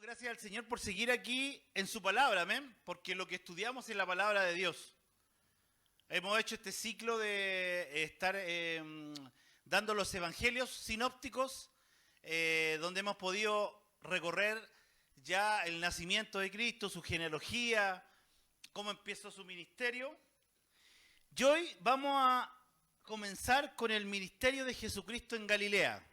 Damos gracias al Señor por seguir aquí en su palabra, amén, porque lo que estudiamos es la palabra de Dios. Hemos hecho este ciclo de estar dando los evangelios sinópticos, donde hemos podido recorrer ya el nacimiento de Cristo, su genealogía, cómo empezó su ministerio. Y hoy vamos a comenzar con el ministerio de Jesucristo en Galilea.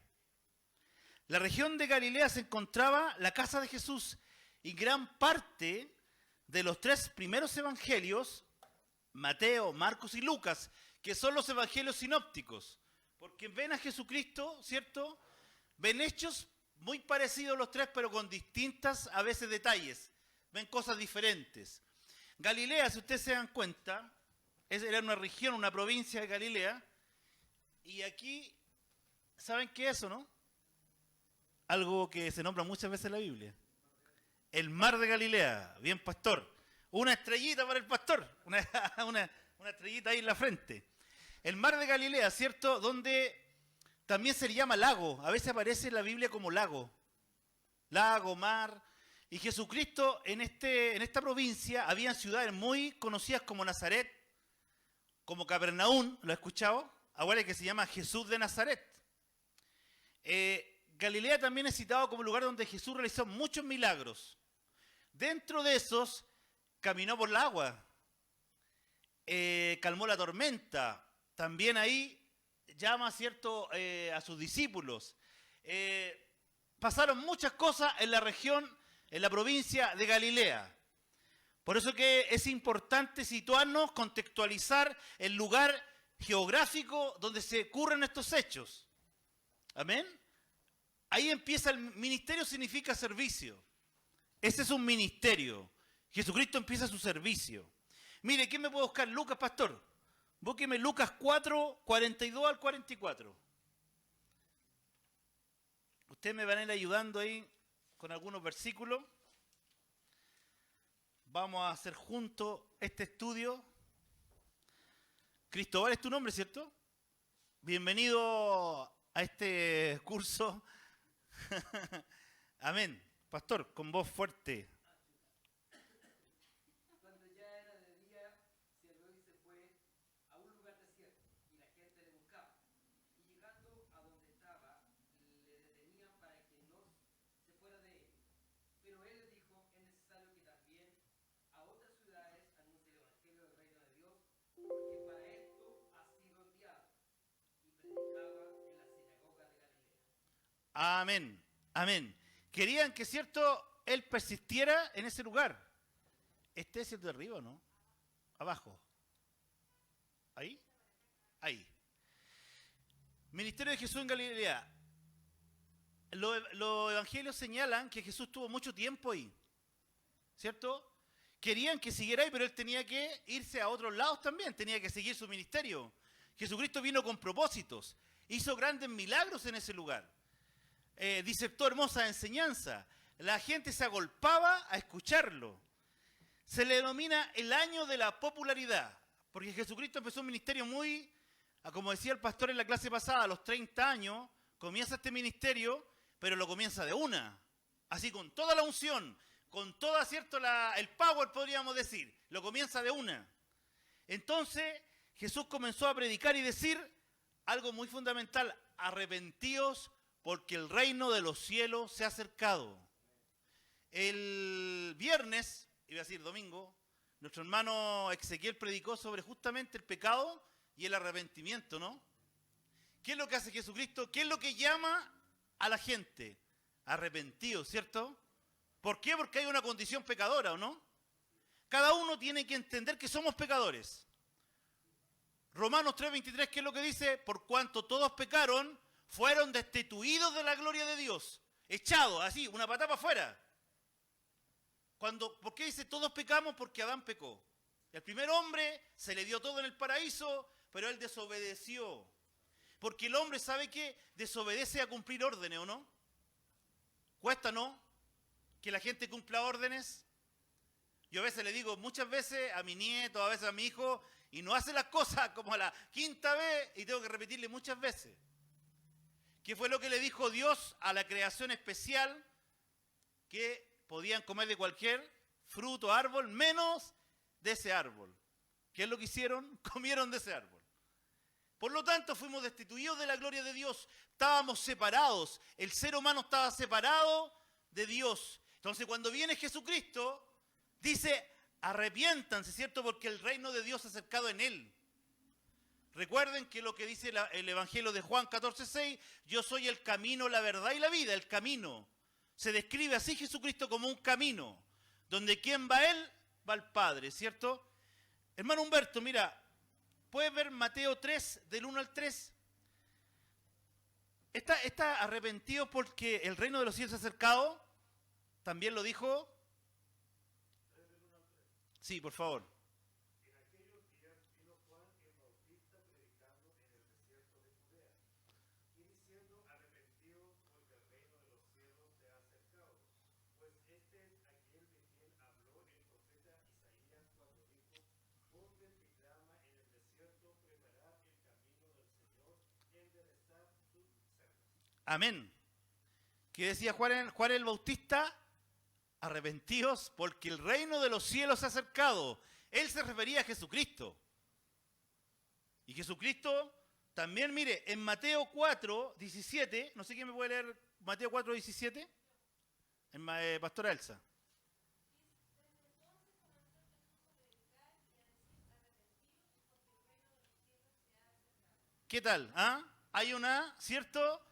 La región de Galilea se encontraba la casa de Jesús y gran parte de los tres primeros evangelios, Mateo, Marcos y Lucas, que son los evangelios sinópticos, porque ven a Jesucristo, ¿cierto? Ven hechos muy parecidos los tres, pero con distintas a veces detalles, ven cosas diferentes. Galilea, si ustedes se dan cuenta, era una región, una provincia de Galilea, y aquí, ¿saben qué es eso, no? Algo que se nombra muchas veces en la Biblia. El mar de Galilea. Bien, pastor. Una estrellita para el pastor. Una estrellita ahí en la frente. El mar de Galilea, ¿cierto? Donde también se le llama lago. A veces aparece en la Biblia como lago. Lago, mar. Y Jesucristo en esta provincia habían ciudades muy conocidas como Nazaret, como Capernaum. ¿Lo ha escuchado? Ahora que se llama Jesús de Nazaret. Galilea también es citado como lugar donde Jesús realizó muchos milagros. Dentro de esos, caminó por el agua, calmó la tormenta. También ahí llama, ¿cierto?, a sus discípulos. Pasaron muchas cosas en la región, en la provincia de Galilea. Por eso que es importante situarnos, contextualizar el lugar geográfico donde se ocurren estos hechos. Amén. Ahí empieza el ministerio, significa servicio. Ese es un ministerio. Jesucristo empieza su servicio. Mire, ¿quién me puede buscar? Lucas, pastor. Búsqueme Lucas 4, 42 al 44. Ustedes me van a ir ayudando ahí con algunos versículos. Vamos a hacer juntos este estudio. Cristóbal es tu nombre, ¿cierto? Bienvenido a este curso. Amén. Pastor, con voz fuerte. Cuando ya era de día, se alzó y se fue a un lugar desierto, y la gente le buscaba. Y llegando a donde estaba, le detenían para que no se fuera de él. Pero él les dijo, es necesario que también a otras ciudades anuncie el evangelio del reino de Dios, porque para esto ha sido enviado. Y predicaba en la sinagoga de Galilea. Amén. Amén. Querían que, cierto, él persistiera en ese lugar. Este es el de arriba, ¿no? Abajo. ¿Ahí? Ahí. Ministerio de Jesús en Galilea. Los evangelios señalan que Jesús tuvo mucho tiempo ahí. ¿Cierto? Querían que siguiera ahí, pero él tenía que irse a otros lados también. Tenía que seguir su ministerio. Jesucristo vino con propósitos. Hizo grandes milagros en ese lugar. Disertó hermosa enseñanza. La gente se agolpaba a escucharlo. Se le denomina el año de la popularidad, porque Jesucristo empezó un ministerio muy, como decía el pastor en la clase pasada, a los 30 años, comienza este ministerio, pero lo comienza de una, así con toda la unción, con toda, ¿cierto?, el power, podríamos decir, lo comienza de una. Entonces, Jesús comenzó a predicar y decir algo muy fundamental: arrepentíos, porque el reino de los cielos se ha acercado. El viernes, iba a decir domingo, nuestro hermano Ezequiel predicó sobre justamente el pecado y el arrepentimiento, ¿no? ¿Qué es lo que hace Jesucristo? ¿Qué es lo que llama a la gente? Arrepentidos, ¿cierto? ¿Por qué? Porque hay una condición pecadora, ¿o no? Cada uno tiene que entender que somos pecadores. Romanos 3:23, ¿qué es lo que dice? Por cuanto todos pecaron, fueron destituidos de la gloria de Dios, echados así, una patada para afuera. ¿Por qué dice todos pecamos? Porque Adán pecó. El primer hombre se le dio todo en el paraíso, pero él desobedeció. Porque el hombre, ¿sabe qué? Desobedece a cumplir órdenes, ¿o no? ¿Cuesta, no? Que la gente cumpla órdenes. Yo a veces le digo, muchas veces a mi nieto, a veces a mi hijo, y no hace las cosas como a la quinta vez, y tengo que repetirle muchas veces. ¿Qué fue lo que le dijo Dios a la creación especial? Que podían comer de cualquier fruto, árbol, menos de ese árbol. ¿Qué es lo que hicieron? Comieron de ese árbol. Por lo tanto, fuimos destituidos de la gloria de Dios. Estábamos separados. El ser humano estaba separado de Dios. Entonces, cuando viene Jesucristo, dice, arrepiéntanse, ¿cierto? Porque el reino de Dios se ha acercado en él. Recuerden que lo que dice el Evangelio de Juan 14:6, yo soy el camino, la verdad y la vida, el camino. Se describe así Jesucristo como un camino, donde quien va a él, va al Padre, ¿cierto? Hermano Humberto, mira, ¿puedes ver Mateo 3, del 1 al 3? ¿Está arrepentido porque el reino de los cielos se ha acercado? ¿También lo dijo? Sí, por favor. Amén. ¿Qué decía Juan el Bautista? Arrepentidos porque el reino de los cielos se ha acercado. Él se refería a Jesucristo. Y Jesucristo también, mire, en Mateo 4:17, no sé quién me puede leer Mateo 4:17, en Pastora Elsa. ¿Qué tal? ¿Ah? Hay una, ¿cierto?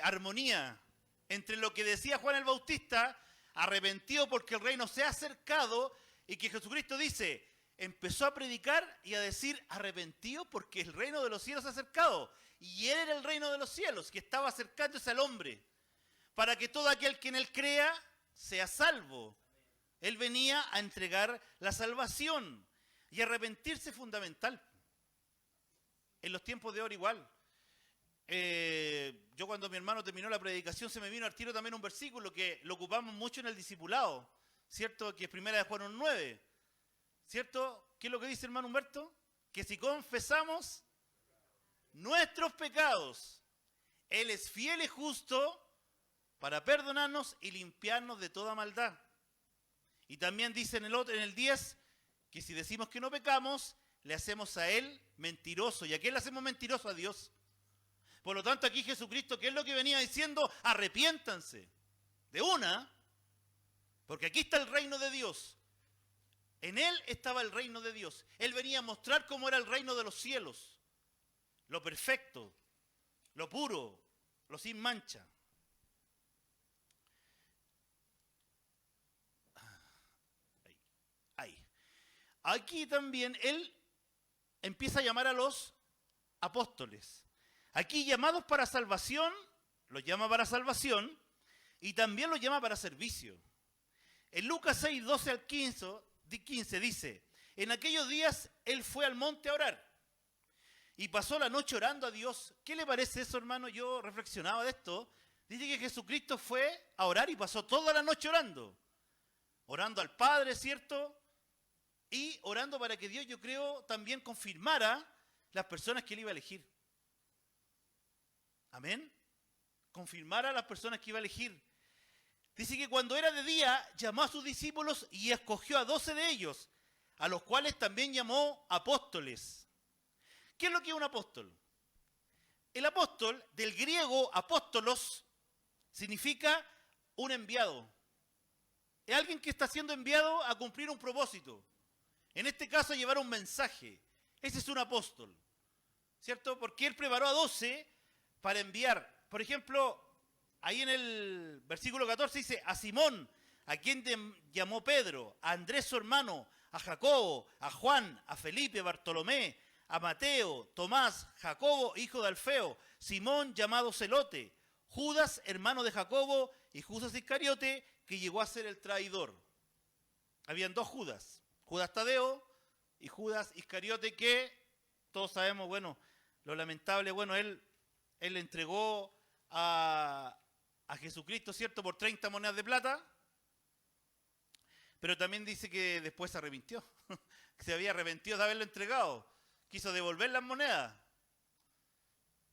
Armonía entre lo que decía Juan el Bautista, arrepentido porque el reino se ha acercado, y que Jesucristo dice, empezó a predicar y a decir arrepentido porque el reino de los cielos se ha acercado. Y él era el reino de los cielos, que estaba acercándose al hombre, para que todo aquel que en él crea sea salvo. Él venía a entregar la salvación, y arrepentirse es fundamental. En los tiempos de ahora igual. Yo cuando mi hermano terminó la predicación se me vino al tiro también un versículo que lo ocupamos mucho en el discipulado, ¿cierto? Que es 1 de Juan 1:9, ¿cierto? ¿Qué es lo que dice hermano Humberto? Que si confesamos nuestros pecados, Él es fiel y justo para perdonarnos y limpiarnos de toda maldad. Y también dice en el 10, que si decimos que no pecamos, le hacemos a Él mentiroso. ¿Y a quién le hacemos mentiroso? A Dios. Por lo tanto, aquí Jesucristo, ¿qué es lo que venía diciendo? Arrepiéntanse. De una, porque aquí está el reino de Dios. En Él estaba el reino de Dios. Él venía a mostrar cómo era el reino de los cielos. Lo perfecto, lo puro, lo sin mancha. Ahí. Aquí también Él empieza a llamar a los apóstoles. Aquí llamados para salvación, los llama para salvación y también los llama para servicio. En Lucas 6, 12 al 15 dice, en aquellos días él fue al monte a orar y pasó la noche orando a Dios. ¿Qué le parece eso, hermano? Yo reflexionaba de esto. Dice que Jesucristo fue a orar y pasó toda la noche orando. Orando al Padre, ¿cierto? Y orando para que Dios, yo creo, también confirmara las personas que él iba a elegir. Amén. Confirmar a las personas que iba a elegir. Dice que cuando era de día, llamó a sus discípulos y escogió a 12 de ellos, a los cuales también llamó apóstoles. ¿Qué es lo que es un apóstol? El apóstol, del griego apóstolos, significa un enviado. Es alguien que está siendo enviado a cumplir un propósito. En este caso, a llevar un mensaje. Ese es un apóstol, ¿cierto? Porque él preparó a 12 para enviar. Por ejemplo, ahí en el versículo 14 dice, a Simón, a quien llamó Pedro, a Andrés su hermano, a Jacobo, a Juan, a Felipe, Bartolomé, a Mateo, Tomás, Jacobo, hijo de Alfeo, Simón llamado Celote, Judas, hermano de Jacobo, y Judas Iscariote, que llegó a ser el traidor. Habían dos Judas, Judas Tadeo y Judas Iscariote, que todos sabemos, bueno, lo lamentable, bueno, él le entregó a Jesucristo, ¿cierto?, por 30 monedas de plata, pero también dice que después se arrepintió, que se había arrepentido de haberlo entregado, quiso devolver las monedas.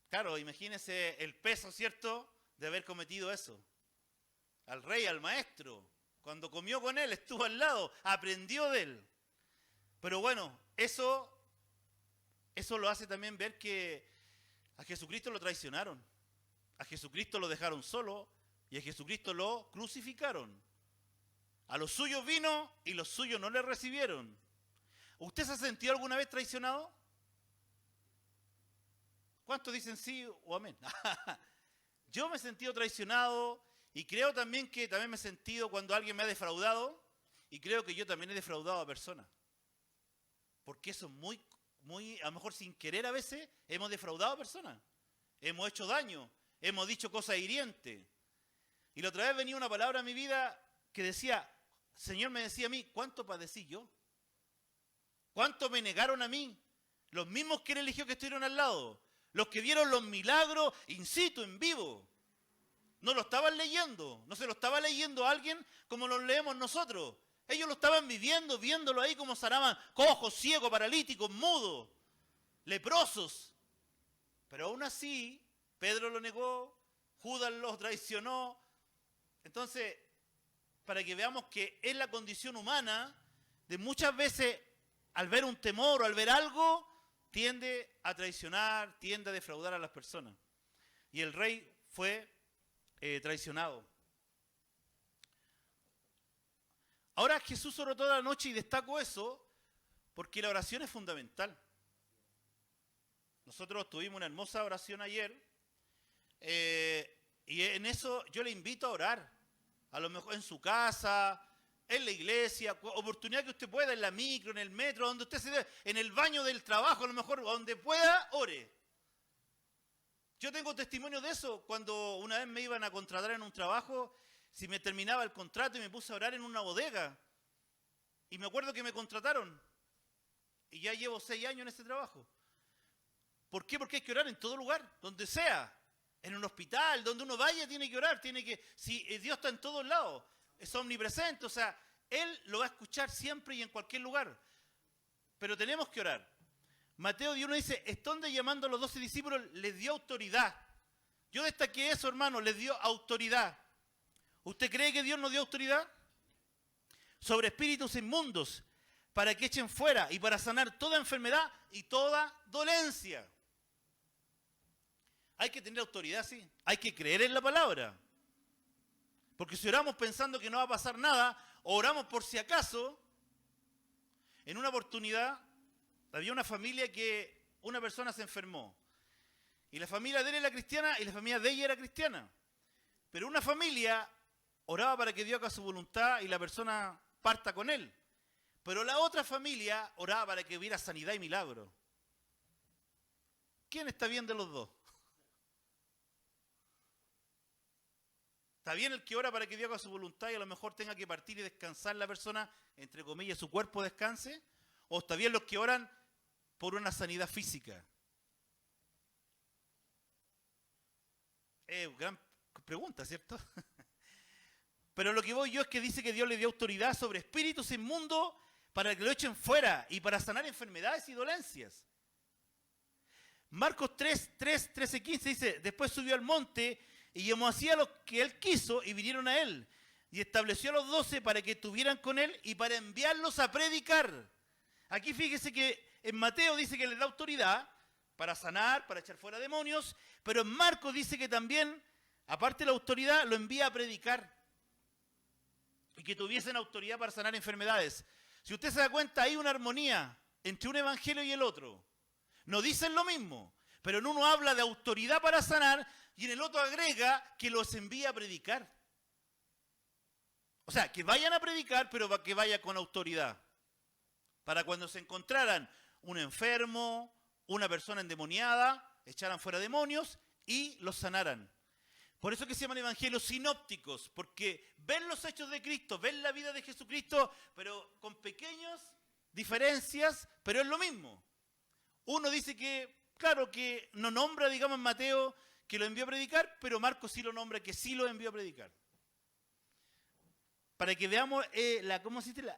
Claro, imagínense el peso, ¿cierto?, de haber cometido eso. Al rey, al maestro, Cuando comió con él, estuvo al lado, aprendió de él. Pero bueno, eso lo hace también ver que a Jesucristo lo traicionaron. A Jesucristo lo dejaron solo y a Jesucristo lo crucificaron. A los suyos vino y los suyos no le recibieron. ¿Usted se ha sentido alguna vez traicionado? ¿Cuántos dicen sí o amén? Yo me he sentido traicionado y creo también que también me he sentido cuando alguien me ha defraudado y creo que yo también he defraudado a personas. Porque eso es muy, a lo mejor sin querer a veces, hemos defraudado a personas. Hemos hecho daño, hemos dicho cosas hirientes. Y la otra vez venía una palabra a mi vida que decía, Señor me decía a mí, ¿cuánto padecí yo? ¿Cuánto me negaron a mí? Los mismos que él eligió que estuvieron al lado. Los que vieron los milagros in situ, en vivo. No lo estaban leyendo, no se lo estaba leyendo a alguien como lo leemos nosotros. Ellos lo estaban viviendo, viéndolo ahí como sanaban cojos, ciegos, paralíticos, mudos, leprosos. Pero aún así, Pedro lo negó, Judas lo traicionó. Entonces, para que veamos que es la condición humana de muchas veces, al ver un temor o al ver algo, tiende a traicionar, tiende a defraudar a las personas. Y el rey fue traicionado. Ahora Jesús oró toda la noche y destaco eso porque la oración es fundamental. Nosotros tuvimos una hermosa oración ayer y en eso yo le invito a orar. A lo mejor en su casa, en la iglesia, oportunidad que usted pueda, en la micro, en el metro, donde usted se dé, en el baño del trabajo, a lo mejor donde pueda, ore. Yo tengo testimonio de eso. Cuando una vez me iban a contratar en un trabajo, si me terminaba el contrato y me puse a orar en una bodega. Y me acuerdo que me contrataron. Y ya llevo 6 años en ese trabajo. ¿Por qué? Porque hay que orar en todo lugar, donde sea. En un hospital, donde uno vaya, tiene que orar. Si Dios está en todos lados, es omnipresente. O sea, Él lo va a escuchar siempre y en cualquier lugar. Pero tenemos que orar. Mateo 1 dice, estando llamando a los 12 discípulos, les dio autoridad. Yo destaqué eso, hermano, les dio autoridad. ¿Usted cree que Dios nos dio autoridad? Sobre espíritus inmundos, para que echen fuera y para sanar toda enfermedad y toda dolencia. Hay que tener autoridad, sí. Hay que creer en la palabra. Porque si oramos pensando que no va a pasar nada, o oramos por si acaso, en una oportunidad había una familia que una persona se enfermó. Y la familia de él era cristiana y la familia de ella era cristiana. Pero una familia oraba para que Dios haga su voluntad y la persona parta con él. Pero la otra familia oraba para que hubiera sanidad y milagro. ¿Quién está bien de los dos? Está bien el que ora para que Dios haga su voluntad y a lo mejor tenga que partir y descansar la persona, entre comillas, su cuerpo descanse. ¿O está bien los que oran por una sanidad física? Gran pregunta, ¿cierto? Pero lo que voy yo es que dice que Dios le dio autoridad sobre espíritus inmundos para que lo echen fuera y para sanar enfermedades y dolencias. Marcos 13, 15 dice, después subió al monte y llamó así a los que él quiso y vinieron a él. Y estableció a los 12 para que estuvieran con él y para enviarlos a predicar. Aquí fíjese que en Mateo dice que les da autoridad para sanar, para echar fuera demonios, pero en Marcos dice que también, aparte de la autoridad, lo envía a predicar. Y que tuviesen autoridad para sanar enfermedades. Si usted se da cuenta, hay una armonía entre un evangelio y el otro. No dicen lo mismo, pero en uno habla de autoridad para sanar y en el otro agrega que los envía a predicar. O sea, que vayan a predicar, pero que vaya con autoridad. Para cuando se encontraran un enfermo, una persona endemoniada, echaran fuera demonios y los sanaran. Por eso que se llaman evangelios sinópticos, porque ven los hechos de Cristo, ven la vida de Jesucristo, pero con pequeñas diferencias, pero es lo mismo. Uno dice que, claro, que no nombra, digamos, en Mateo que lo envió a predicar, pero Marcos sí lo nombra que sí lo envió a predicar. Para que veamos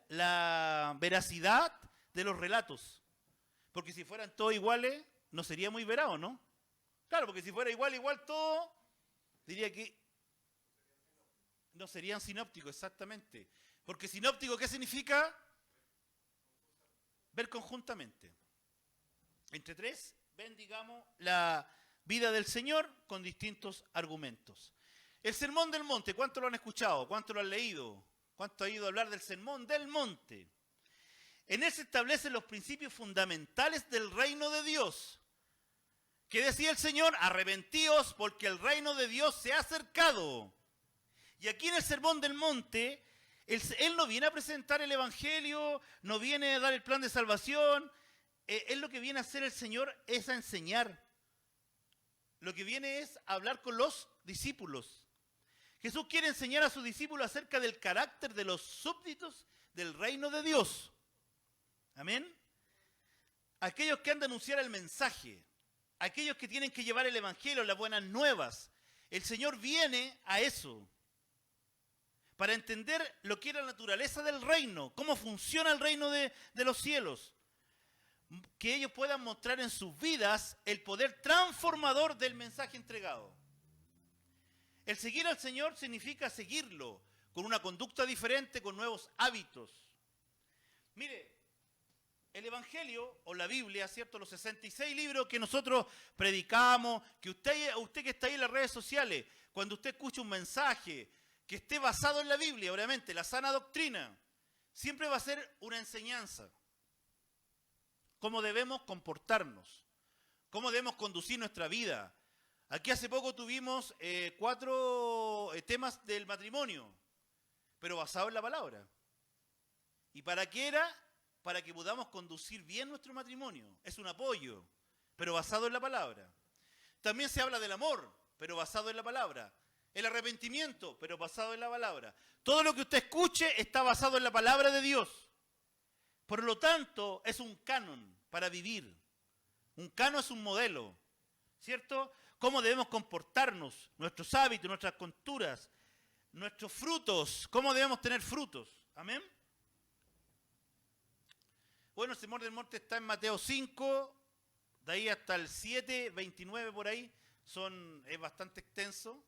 la veracidad de los relatos. Porque si fueran todos iguales, no sería muy verado, ¿no? Claro, porque si fuera igual todo, diría que No serían sinópticos, exactamente. Porque sinóptico, ¿qué significa? Ver conjuntamente. Entre tres, ven, digamos, la vida del Señor con distintos argumentos. El Sermón del Monte, ¿cuánto lo han escuchado? ¿Cuánto lo han leído? ¿Cuánto ha ido a hablar del Sermón del Monte? En él se establecen los principios fundamentales del reino de Dios. ¿Qué decía el Señor? Arrepentíos porque el reino de Dios se ha acercado. Y aquí en el Sermón del Monte, él no viene a presentar el Evangelio, no viene a dar el plan de salvación. Él lo que viene a hacer el Señor es a enseñar. Lo que viene es a hablar con los discípulos. Jesús quiere enseñar a sus discípulos acerca del carácter de los súbditos del reino de Dios. Amén. Aquellos que han de anunciar el mensaje, aquellos que tienen que llevar el Evangelio, las buenas nuevas. El Señor viene a eso, para entender lo que es la naturaleza del reino, cómo funciona el reino de los cielos. Que ellos puedan mostrar en sus vidas el poder transformador del mensaje entregado. El seguir al Señor significa seguirlo con una conducta diferente, con nuevos hábitos. Mire, el Evangelio o la Biblia, ¿cierto? Los 66 libros que nosotros predicamos, que usted que está ahí en las redes sociales, cuando usted escucha un mensaje que esté basado en la Biblia, obviamente, la sana doctrina, siempre va a ser una enseñanza. Cómo debemos comportarnos, cómo debemos conducir nuestra vida. Aquí hace poco tuvimos 4 temas del matrimonio, pero basado en la palabra. ¿Y para qué era? Para que podamos conducir bien nuestro matrimonio. Es un apoyo, pero basado en la palabra. También se habla del amor, pero basado en la palabra. El arrepentimiento, pero basado en la palabra. Todo lo que usted escuche está basado en la palabra de Dios. Por lo tanto, es un canon para vivir. Un canon es un modelo, ¿cierto? Cómo debemos comportarnos, nuestros hábitos, nuestras costuras, nuestros frutos, cómo debemos tener frutos. Amén. Bueno, el Sermón del Monte está en Mateo 5, de ahí hasta el 7, 29 por ahí, es bastante extenso.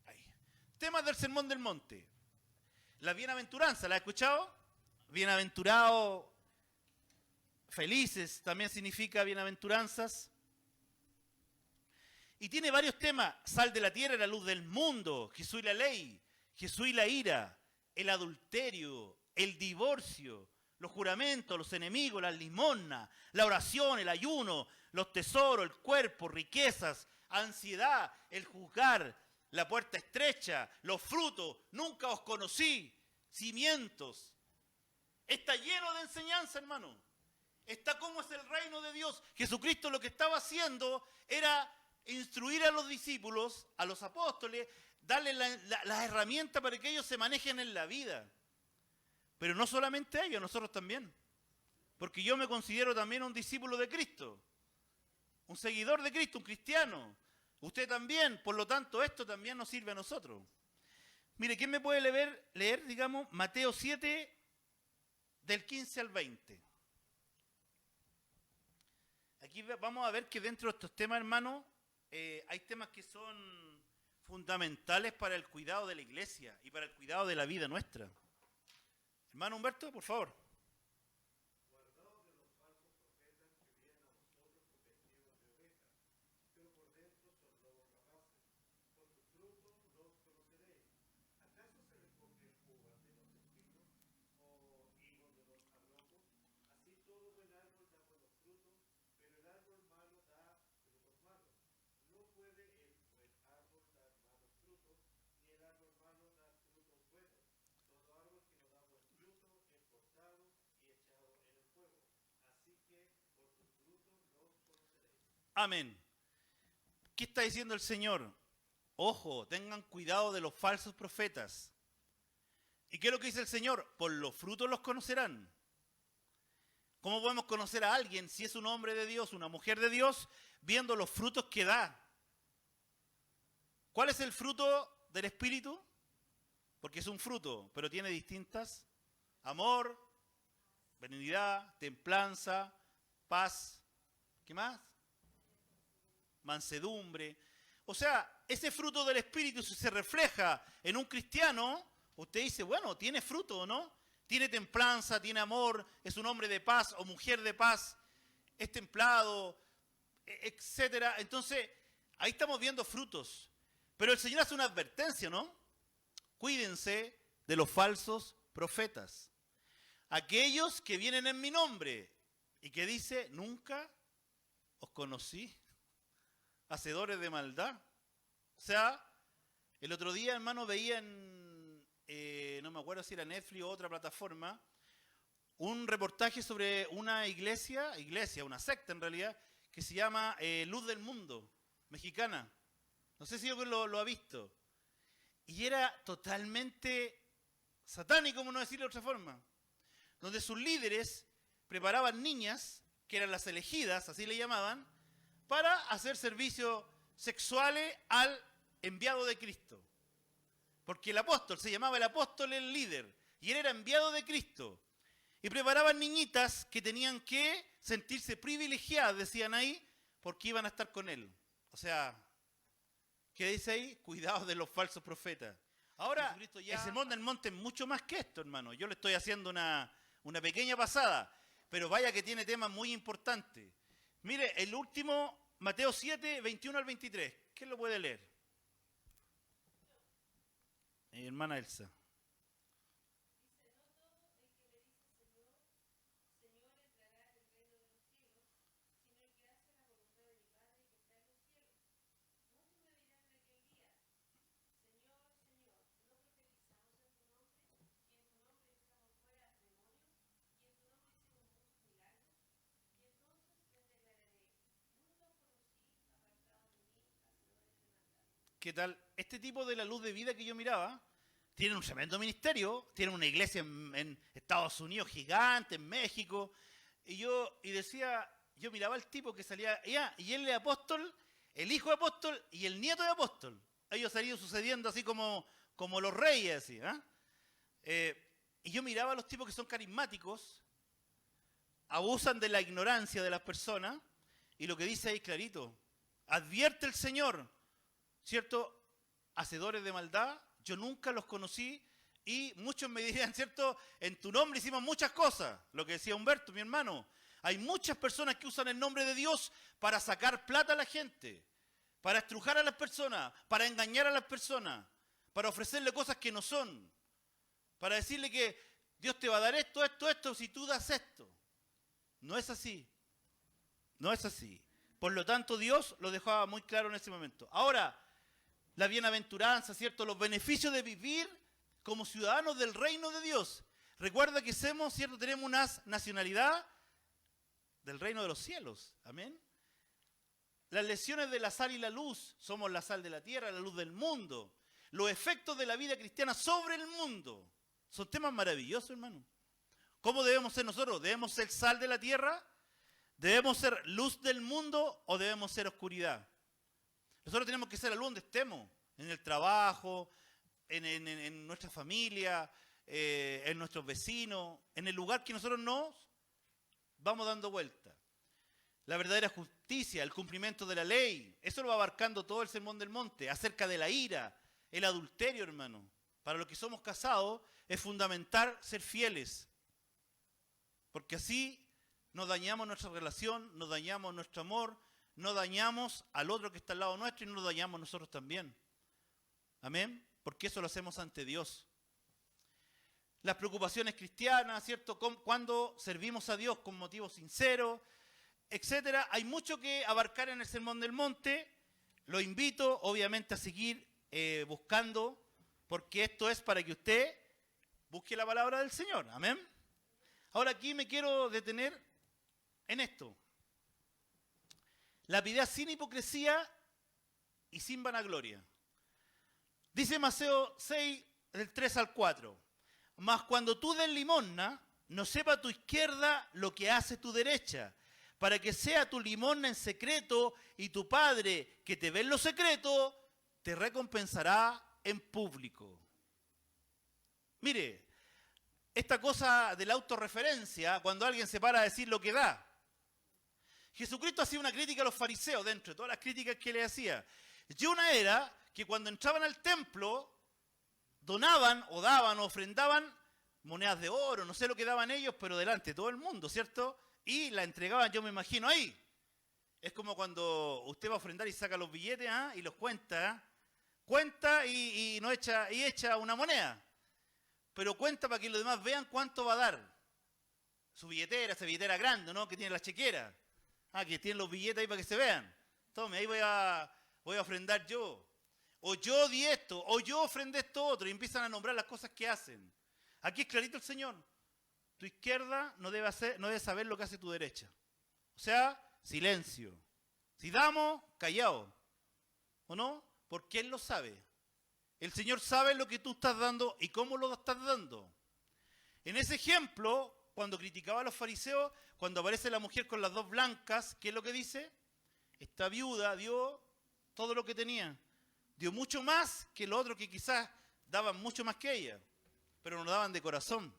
Ahí. Temas del Sermón del Monte. La bienaventuranza, ¿la has escuchado? Bienaventurados, felices, también significa bienaventuranzas. Y tiene varios temas: sal de la tierra, la luz del mundo, Jesús y la ley, Jesús y la ira, el adulterio, el divorcio, los juramentos, los enemigos, las limosnas, la oración, el ayuno, los tesoros, el cuerpo, riquezas, ansiedad, el juzgar, la puerta estrecha, los frutos, nunca os conocí, cimientos. Está lleno de enseñanza, hermano. Está como es el reino de Dios. Jesucristo lo que estaba haciendo era instruir a los discípulos, a los apóstoles, darles las herramientas para que ellos se manejen en la vida. Pero no solamente ellos, nosotros también. Porque yo me considero también un discípulo de Cristo, un seguidor de Cristo, un cristiano. Usted también, por lo tanto, esto también nos sirve a nosotros. Mire, ¿quién me puede leer, digamos, Mateo 7, del 15 al 20? Aquí vamos a ver que dentro de estos temas, hermano, hay temas que son fundamentales para el cuidado de la iglesia y para el cuidado de la vida nuestra. Hermano Humberto, por favor. Amén. ¿Qué está diciendo el Señor? Ojo, tengan cuidado de los falsos profetas. ¿Y qué es lo que dice el Señor? Por los frutos los conocerán. ¿Cómo podemos conocer a alguien si es un hombre de Dios, una mujer de Dios, viendo los frutos que da? ¿Cuál es el fruto del Espíritu? Porque es un fruto, pero tiene distintas: amor, benignidad, templanza, paz. ¿Qué más? Mansedumbre. O sea, ese fruto del Espíritu, si se refleja en un cristiano, usted dice, bueno, tiene fruto, ¿no? Tiene templanza, tiene amor, es un hombre de paz o mujer de paz, es templado, etcétera. Entonces, ahí estamos viendo frutos. Pero el Señor hace una advertencia, ¿no? Cuídense de los falsos profetas. Aquellos que vienen en mi nombre y que dice, nunca os conocí, hacedores de maldad. O sea, el otro día, hermano, veía no me acuerdo si era Netflix o otra plataforma, un reportaje sobre una iglesia, una secta en realidad, que se llama Luz del Mundo, mexicana. No sé si alguien lo ha visto. Y era totalmente satánico, como no decirlo de otra forma, donde sus líderes preparaban niñas, que eran las elegidas, así le llamaban, para hacer servicios sexuales al enviado de Cristo. Porque el apóstol, se llamaba el apóstol el líder, y él era enviado de Cristo. Y preparaban niñitas que tenían que sentirse privilegiadas, decían ahí, porque iban a estar con él. O sea, ¿qué dice ahí? Cuidado de los falsos profetas. Ahora, el sermón del monte es mucho más que esto, hermano. Yo le estoy haciendo una pequeña pasada, pero vaya que tiene temas muy importantes. Mire, el último, Mateo 7, 21 al 23. ¿Quién lo puede leer? Hermana Elsa. ¿Qué tal? Este tipo de la luz de vida que yo miraba, tiene un tremendo ministerio, tiene una iglesia en Estados Unidos gigante, en México, y decía, yo miraba al tipo que salía, y él es apóstol, el hijo de apóstol y el nieto de apóstol. Ellos han ido sucediendo así como los reyes, así, y yo miraba a los tipos que son carismáticos, abusan de la ignorancia de las personas, y lo que dice ahí clarito, advierte el Señor, ¿cierto? Hacedores de maldad, yo nunca los conocí y muchos me dirían, ¿cierto? En tu nombre hicimos muchas cosas, lo que decía Humberto, mi hermano. Hay muchas personas que usan el nombre de Dios para sacar plata a la gente, para estrujar a las personas, para engañar a las personas, para ofrecerle cosas que no son, para decirle que Dios te va a dar esto, si tú das esto. No es así. No es así. Por lo tanto, Dios lo dejaba muy claro en ese momento. Ahora, la bienaventuranza, ¿cierto? Los beneficios de vivir como ciudadanos del reino de Dios. Recuerda que somos, ¿cierto? Tenemos una nacionalidad del reino de los cielos. Amén. Las lecciones de la sal y la luz. Somos la sal de la tierra, la luz del mundo. Los efectos de la vida cristiana sobre el mundo. Son temas maravillosos, hermano. ¿Cómo debemos ser nosotros? ¿Debemos ser sal de la tierra? ¿Debemos ser luz del mundo o debemos ser oscuridad? Nosotros tenemos que ser la luz donde estemos, en el trabajo, en nuestra familia, en nuestros vecinos, en el lugar que nosotros nos vamos dando vuelta. La verdadera justicia, el cumplimiento de la ley, eso lo va abarcando todo el Sermón del Monte, acerca de la ira, el adulterio, hermano. Para los que somos casados es fundamental ser fieles, porque así nos dañamos nuestra relación, nos dañamos nuestro amor, no dañamos al otro que está al lado nuestro y nos dañamos nosotros también. Amén. Porque eso lo hacemos ante Dios. Las preocupaciones cristianas, ¿cierto? Cuando servimos a Dios con motivos sinceros, etcétera. Hay mucho que abarcar en el Sermón del Monte. Lo invito, obviamente, a seguir buscando, porque esto es para que usted busque la palabra del Señor. Amén. Ahora aquí me quiero detener en esto. La piedad sin hipocresía y sin vanagloria. Dice Mateo 6, del 3 al 4. Mas cuando tú des limosna, no sepa tu izquierda lo que hace tu derecha, para que sea tu limosna en secreto, y tu Padre, que te ve en lo secreto, te recompensará en público. Mire, esta cosa de la autorreferencia, cuando alguien se para a decir lo que da. Jesucristo hacía una crítica a los fariseos dentro de todas las críticas que le hacía. Y una era que cuando entraban al templo, donaban o daban o ofrendaban monedas de oro, no sé lo que daban ellos, pero delante de todo el mundo, ¿cierto? Y la entregaban, yo me imagino, ahí. Es como cuando usted va a ofrendar y saca los billetes, ¿ah? Y los cuenta, ¿ah? Cuenta y no echa una moneda. Pero cuenta para que los demás vean cuánto va a dar. Su billetera, esa billetera grande, ¿no? Que tiene la chequera. Ah, que tiene los billetes ahí para que se vean. Tome, ahí voy a ofrendar yo. O yo di esto, o yo ofrendé esto otro. Y empiezan a nombrar las cosas que hacen. Aquí es clarito el Señor. Tu izquierda no debe saber lo que hace tu derecha. O sea, silencio. Si damos, callado. ¿O no? Porque Él lo sabe. El Señor sabe lo que tú estás dando y cómo lo estás dando. En ese ejemplo, cuando criticaba a los fariseos, cuando aparece la mujer con las dos blancas, ¿qué es lo que dice? Esta viuda dio todo lo que tenía. Dio mucho más que los otros que quizás daban mucho más que ella, pero no daban de corazón.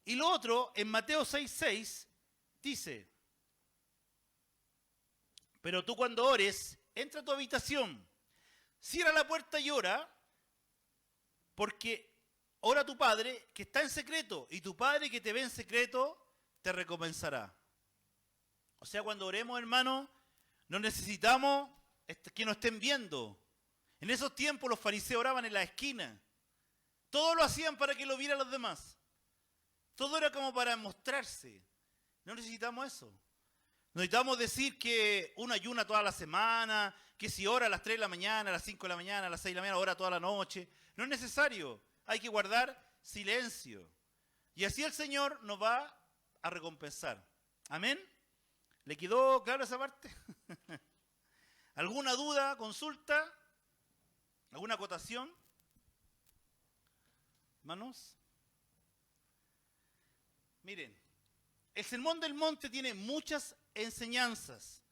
Y lo otro, en Mateo 6:6, dice, pero tú cuando ores, entra a tu habitación, cierra la puerta y ora, porque ora a tu Padre que está en secreto, y tu Padre que te ve en secreto te recompensará. O sea, cuando oremos, hermano, no necesitamos que nos estén viendo. En esos tiempos los fariseos oraban en la esquina. Todo lo hacían para que lo vieran los demás. Todo era como para mostrarse. No necesitamos eso. Necesitamos decir que uno ayuna toda la semana, que si ora a las 3 de la mañana, a las 5 de la mañana, a las 6 de la mañana, ora toda la noche. No es necesario. Hay que guardar silencio. Y así el Señor nos va a recompensar. ¿Amén? ¿Le quedó claro esa parte? ¿Alguna duda, consulta? ¿Alguna acotación? Hermanos. Miren, el Sermón del Monte tiene muchas enseñanzas.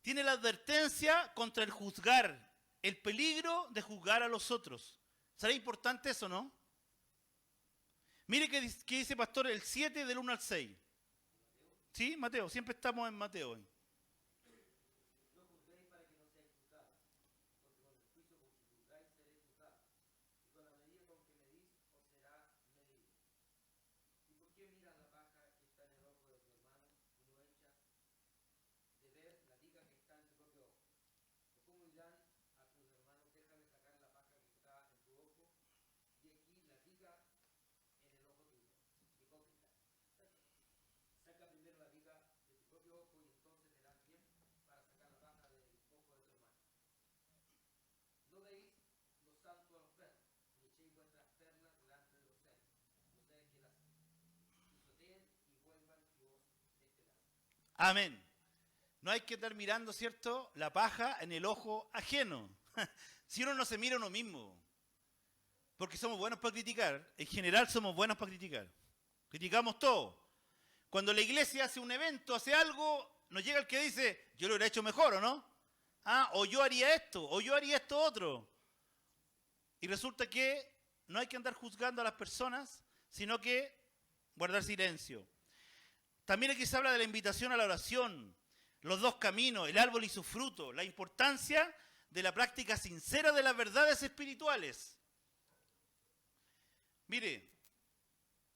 Tiene la advertencia contra el juzgar, el peligro de juzgar a los otros. ¿Será importante eso, no? Mire qué dice Pastor el 7 del 1 al 6. ¿Sí, Mateo? Siempre estamos en Mateo hoy. No juzguéis para que no seáis juzgados, porque con el juicio con que juzgáis seréis juzgados, y con la medida con que medís os será medido. ¿Y por qué miras la paja que está en el ojo de tu hermano y no echas de ver la viga que está en tu propio ojo? ¿O cómo dirán a tus hermanos, déjame sacar la paja que está en tu ojo, y aquí la viga en el ojo tuyo? Hipócrita, saca primero la viga de tu propio ojo y entonces verás bien para sacar la paja del ojo de tu hermano. No deis lo santo a los perros, ni echéis vuestras perlas delante de los cerdos, no sea que las pisoteen y vuelvan y os despedacen. Amén. No hay que estar mirando, ¿cierto?, la paja en el ojo ajeno. Si uno no se mira a uno mismo. Porque somos buenos para criticar. En general somos buenos para criticar. Criticamos todo. Cuando la iglesia hace un evento, hace algo, nos llega el que dice, yo lo hubiera hecho mejor, ¿o no? Ah, o yo haría esto, o yo haría esto otro. Y resulta que no hay que andar juzgando a las personas, sino que guardar silencio. También aquí se habla de la invitación a la oración, los dos caminos, el árbol y su fruto, la importancia de la práctica sincera de las verdades espirituales. Mire,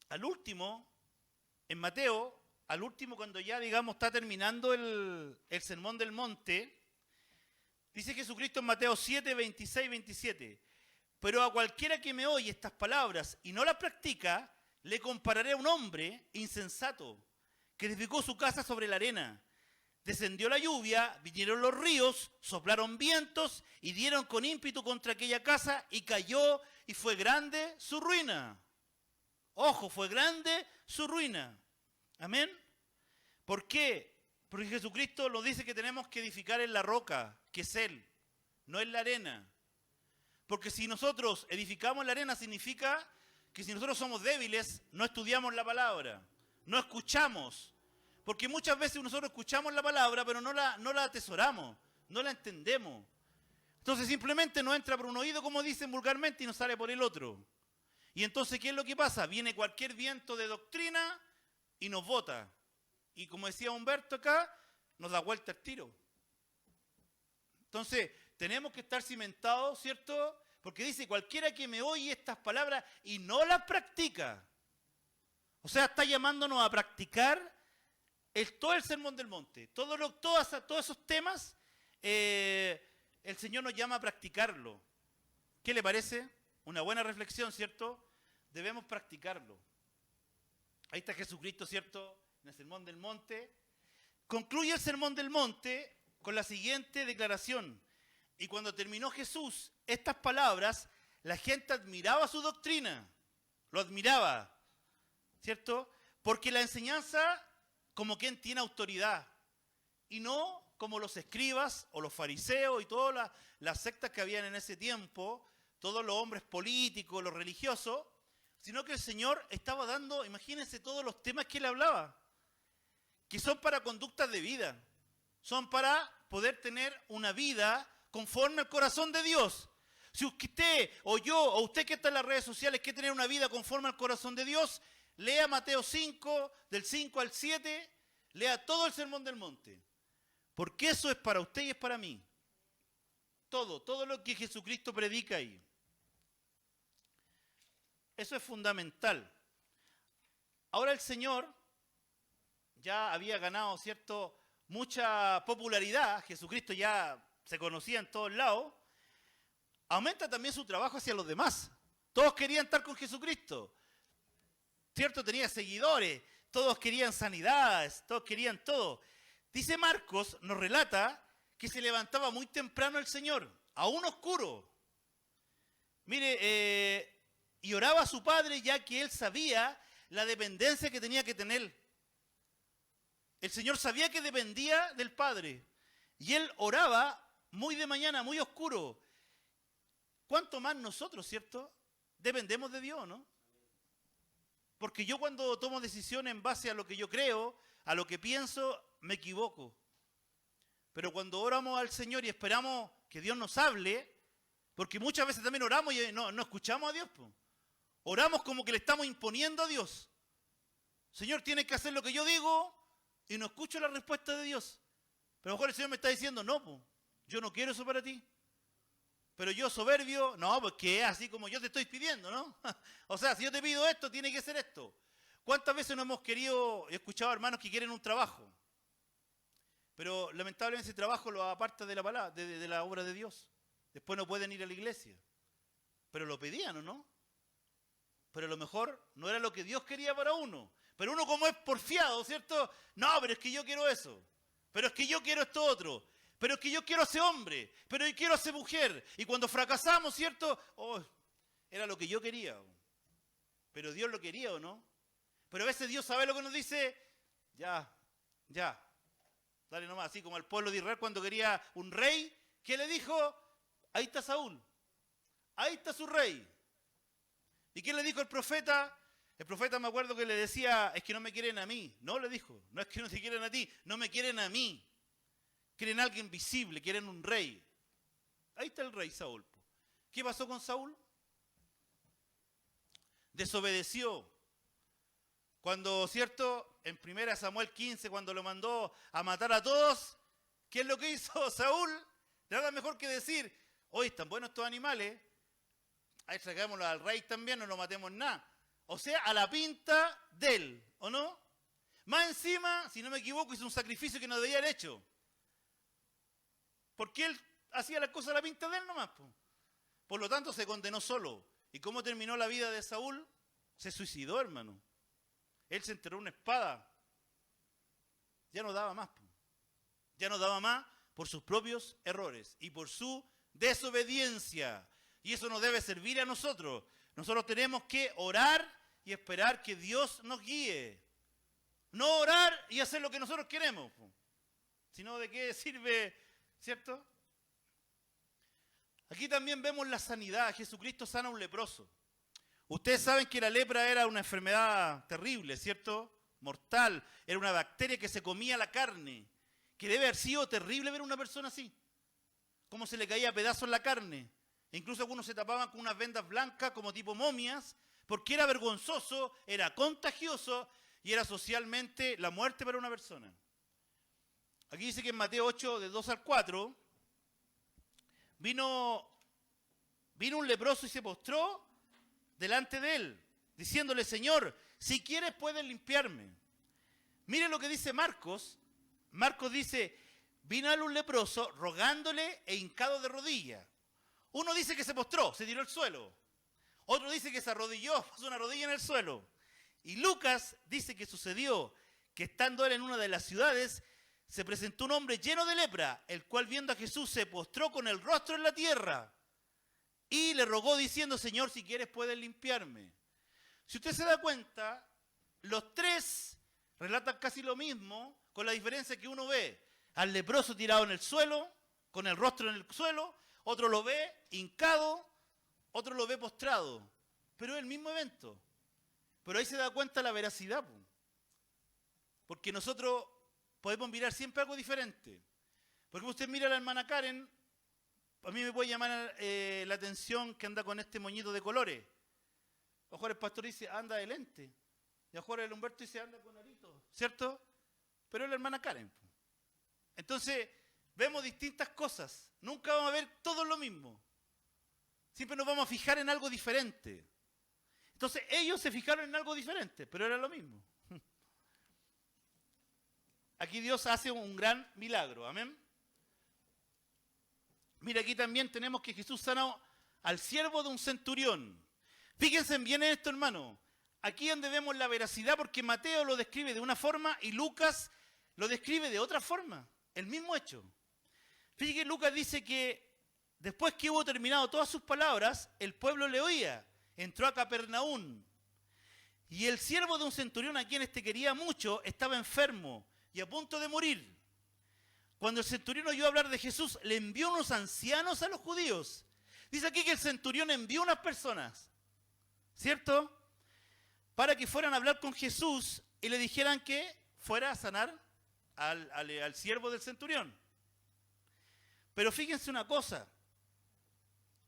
al último, en Mateo, al último cuando ya, digamos, está terminando el Sermón del Monte, dice Jesucristo en Mateo 7, 26, 27, pero a cualquiera que me oye estas palabras y no las practica, le compararé a un hombre insensato que edificó su casa sobre la arena. Descendió la lluvia, vinieron los ríos, soplaron vientos y dieron con ímpetu contra aquella casa y cayó y fue grande su ruina. Ojo, fue grande su ruina. Amén. ¿Por qué? Porque Jesucristo nos dice que tenemos que edificar en la roca, que es Él, no en la arena. Porque si nosotros edificamos en la arena significa que si nosotros somos débiles, no estudiamos la palabra, no escuchamos. Porque muchas veces nosotros escuchamos la palabra, pero no la atesoramos, no la entendemos. Entonces simplemente nos entra por un oído, como dicen vulgarmente, y nos sale por el otro. Y entonces, ¿qué es lo que pasa? Viene cualquier viento de doctrina y nos bota. Y como decía Humberto acá, nos da vuelta el tiro. Entonces, tenemos que estar cimentados, ¿cierto? Porque dice, cualquiera que me oye estas palabras y no las practica. O sea, está llamándonos a practicar todo el Sermón del Monte. Todos esos temas, el Señor nos llama a practicarlo. ¿Qué le parece? Una buena reflexión, ¿cierto? Debemos practicarlo. Ahí está Jesucristo, ¿cierto? En el Sermón del Monte. Concluye el Sermón del Monte con la siguiente declaración. Y cuando terminó Jesús estas palabras, la gente admiraba su doctrina. Lo admiraba, ¿cierto? Porque la enseñanza, como quien tiene autoridad. Y no como los escribas o los fariseos y todas las sectas que habían en ese tiempo, todos los hombres políticos, los religiosos, sino que el Señor estaba dando, imagínense todos los temas que Él hablaba, que son para conductas de vida, son para poder tener una vida conforme al corazón de Dios. Si usted o yo o usted que está en las redes sociales quiere tener una vida conforme al corazón de Dios, lea Mateo 5, del 5 al 7, lea todo el Sermón del Monte, porque eso es para usted y es para mí. Todo lo que Jesucristo predica ahí. Eso es fundamental. Ahora el Señor ya había ganado, ¿cierto?, mucha popularidad. Jesucristo ya se conocía en todos lados. Aumenta también su trabajo hacia los demás. Todos querían estar con Jesucristo, ¿cierto? Tenía seguidores, todos querían sanidades, todos querían todo. Dice Marcos, nos relata que se levantaba muy temprano el Señor, aún oscuro. Mire, y oraba a su Padre ya que Él sabía la dependencia que tenía que tener. El Señor sabía que dependía del Padre. Y Él oraba muy de mañana, muy oscuro. ¿Cuánto más nosotros, cierto? Dependemos de Dios, ¿no? Porque yo cuando tomo decisiones en base a lo que yo creo, a lo que pienso, me equivoco. Pero cuando oramos al Señor y esperamos que Dios nos hable, porque muchas veces también oramos y no escuchamos a Dios, pues. Oramos como que le estamos imponiendo a Dios. Señor, tienes que hacer lo que yo digo y no escucho la respuesta de Dios. Pero a lo mejor el Señor me está diciendo, no, pues, yo no quiero eso para ti. Pero yo soberbio, no, pues que es así como yo te estoy pidiendo, ¿no? O sea, si yo te pido esto, tiene que ser esto. ¿Cuántas veces no hemos querido, he escuchado a hermanos que quieren un trabajo? Pero lamentablemente ese trabajo lo aparta de la palabra, de la obra de Dios. Después no pueden ir a la iglesia. Pero lo pedían, ¿o no? Pero a lo mejor no era lo que Dios quería para uno. Pero uno como es porfiado, ¿cierto? No, pero es que yo quiero eso. Pero es que yo quiero esto otro. Pero es que yo quiero ser hombre. Pero yo quiero ser mujer. Y cuando fracasamos, ¿cierto? Oh, era lo que yo quería. Pero Dios lo quería, ¿o no? Pero a veces Dios sabe lo que nos dice. Ya. Dale nomás, así como al pueblo de Israel cuando quería un rey. ¿Qué le dijo? Ahí está Saúl. Ahí está su rey. ¿Y qué le dijo el profeta? El profeta me acuerdo que le decía, es que no me quieren a mí. No, le dijo, no es que no te quieren a ti, no me quieren a mí. Quieren a alguien visible, quieren un rey. Ahí está el rey Saúl. ¿Qué pasó con Saúl? Desobedeció. Cuando, ¿cierto? En 1 Samuel 15, cuando lo mandó a matar a todos, ¿qué es lo que hizo Saúl? Nada mejor que decir, oye, están buenos estos animales, ahí sacámoslo al rey también, no lo matemos nada. O sea, a la pinta de él, ¿o no? Más encima, si no me equivoco, hizo un sacrificio que no debía haber hecho. Porque él hacía las cosas a la pinta de él nomás. Por lo tanto, se condenó solo. ¿Y cómo terminó la vida de Saúl? Se suicidó, hermano. Él se enterró una espada. Ya no daba más. Ya no daba más por sus propios errores y por su desobediencia. Y eso nos debe servir a nosotros. Nosotros tenemos que orar y esperar que Dios nos guíe. No orar y hacer lo que nosotros queremos. Sino de qué sirve, ¿cierto? Aquí también vemos la sanidad. Jesucristo sana a un leproso. Ustedes saben que la lepra era una enfermedad terrible, ¿cierto? Mortal. Era una bacteria que se comía la carne. Que debe haber sido terrible ver a una persona así. Cómo se le caía a pedazos la carne. E incluso algunos se tapaban con unas vendas blancas como tipo momias, porque era vergonzoso, era contagioso y era socialmente la muerte para una persona. Aquí dice que en Mateo 8, de 2 al 4, vino un leproso y se postró delante de él, diciéndole, Señor, si quieres puedes limpiarme. Mire lo que dice Marcos. Marcos dice, vino a él un leproso rogándole e hincado de rodillas. Uno dice que se postró, se tiró al suelo. Otro dice que se arrodilló, puso una rodilla en el suelo. Y Lucas dice que sucedió que estando él en una de las ciudades, se presentó un hombre lleno de lepra, el cual viendo a Jesús se postró con el rostro en la tierra y le rogó diciendo, Señor, si quieres puedes limpiarme. Si usted se da cuenta, los tres relatan casi lo mismo, con la diferencia que uno ve al leproso tirado en el suelo, con el rostro en el suelo, otro lo ve hincado, otro lo ve postrado, pero es el mismo evento. Pero ahí se da cuenta la veracidad, porque nosotros podemos mirar siempre algo diferente. Porque usted mira a la hermana Karen, a mí me puede llamar la atención que anda con este moñito de colores. A lo mejor el pastor dice, anda de lente. Y a lo mejor el Humberto dice, anda con arito, ¿cierto? Pero es la hermana Karen. Entonces, vemos distintas cosas. Nunca vamos a ver todo lo mismo. Siempre nos vamos a fijar en algo diferente. Entonces, ellos se fijaron en algo diferente, pero era lo mismo. Aquí Dios hace un gran milagro, amén. Mira, aquí también tenemos que Jesús sanó al siervo de un centurión. Fíjense bien en esto, hermano. Aquí donde vemos la veracidad, porque Mateo lo describe de una forma y Lucas lo describe de otra forma. El mismo hecho. Fíjense, Lucas dice que después que hubo terminado todas sus palabras, el pueblo le oía. Entró a Capernaum. Y el siervo de un centurión, a quien quería mucho, estaba enfermo y a punto de morir. Cuando el centurión oyó hablar de Jesús, le envió unos ancianos a los judíos. Dice aquí que el centurión envió unas personas, ¿cierto? Para que fueran a hablar con Jesús y le dijeran que fuera a sanar al siervo del centurión. Pero fíjense una cosa.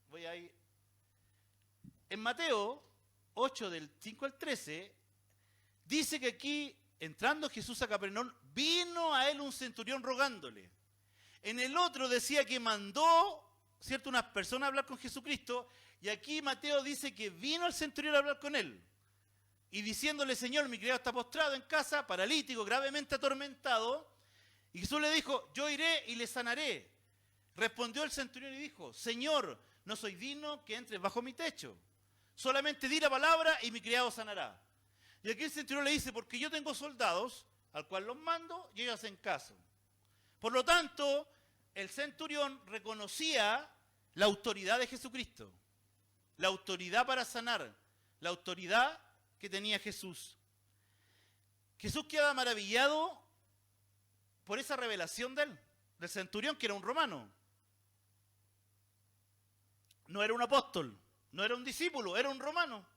Voy a ir. En Mateo 8, del 5 al 13, dice que aquí, entrando Jesús a Capernaum, vino a él un centurión rogándole. En el otro decía que mandó, ¿cierto?, unas personas a hablar con Jesucristo, y aquí Mateo dice que vino al centurión a hablar con él. Y diciéndole, Señor, mi criado está postrado en casa, paralítico, gravemente atormentado. Y Jesús le dijo, yo iré y le sanaré. Respondió el centurión y dijo, Señor, no soy digno que entres bajo mi techo. Solamente di la palabra y mi criado sanará. Y aquí el centurión le dice, porque yo tengo soldados, al cual los mando, y ellos hacen caso. Por lo tanto, el centurión reconocía la autoridad de Jesucristo. La autoridad para sanar. La autoridad que tenía Jesús. Jesús queda maravillado por esa revelación de él, del centurión, que era un romano. No era un apóstol, no era un discípulo, era un romano,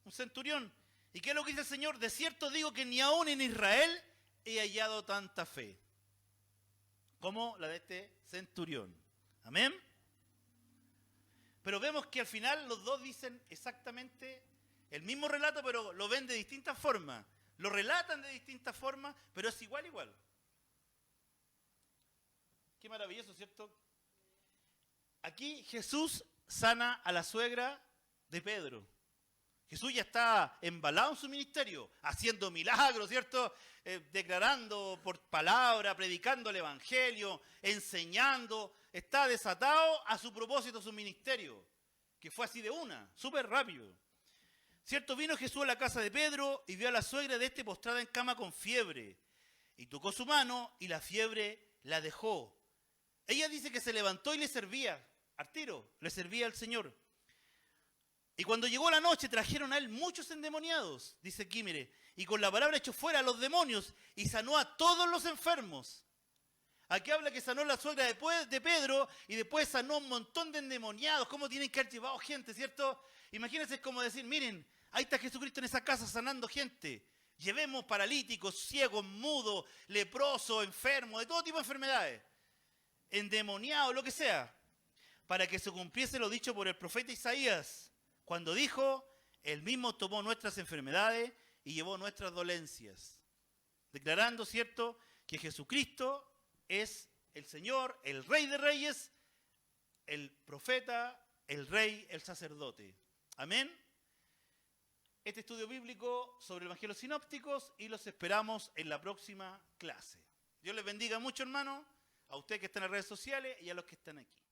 un centurión. ¿Y qué es lo que dice el Señor? De cierto digo que ni aún en Israel he hallado tanta fe como la de este centurión. Amén. Pero vemos que al final los dos dicen exactamente el mismo relato, pero lo ven de distintas formas. Lo relatan de distintas formas, pero es igual. Qué maravilloso, ¿cierto? Aquí Jesús sana a la suegra de Pedro. Jesús ya está embalado en su ministerio, haciendo milagros, ¿cierto? Declarando por palabra, predicando el evangelio, enseñando. Está desatado a su propósito, su ministerio, que fue así de una, súper rápido. ¿Cierto? Vino Jesús a la casa de Pedro y vio a la suegra de este postrada en cama con fiebre. Y tocó su mano y la fiebre la dejó. Ella dice que se levantó y le servía, al tiro, le servía al Señor. Y cuando llegó la noche trajeron a él muchos endemoniados, dice aquí, mire, y con la palabra echó fuera a los demonios y sanó a todos los enfermos. Aquí habla que sanó la suegra de Pedro y después sanó a un montón de endemoniados. ¿Cómo tienen que haber llevado gente, cierto? Imagínense, es como decir, miren, ahí está Jesucristo en esa casa sanando gente. Llevemos paralíticos, ciegos, mudos, leprosos, enfermos, de todo tipo de enfermedades. Endemoniados, lo que sea. Para que se cumpliese lo dicho por el profeta Isaías, cuando dijo, él mismo tomó nuestras enfermedades y llevó nuestras dolencias. Declarando, ¿cierto?, que Jesucristo es el Señor, el Rey de Reyes el profeta, el rey, el sacerdote. Amén. Este estudio bíblico sobre el Evangelio sinópticos y los esperamos en la próxima clase. Dios les bendiga mucho, hermano, a usted que está en las redes sociales y a los que están aquí.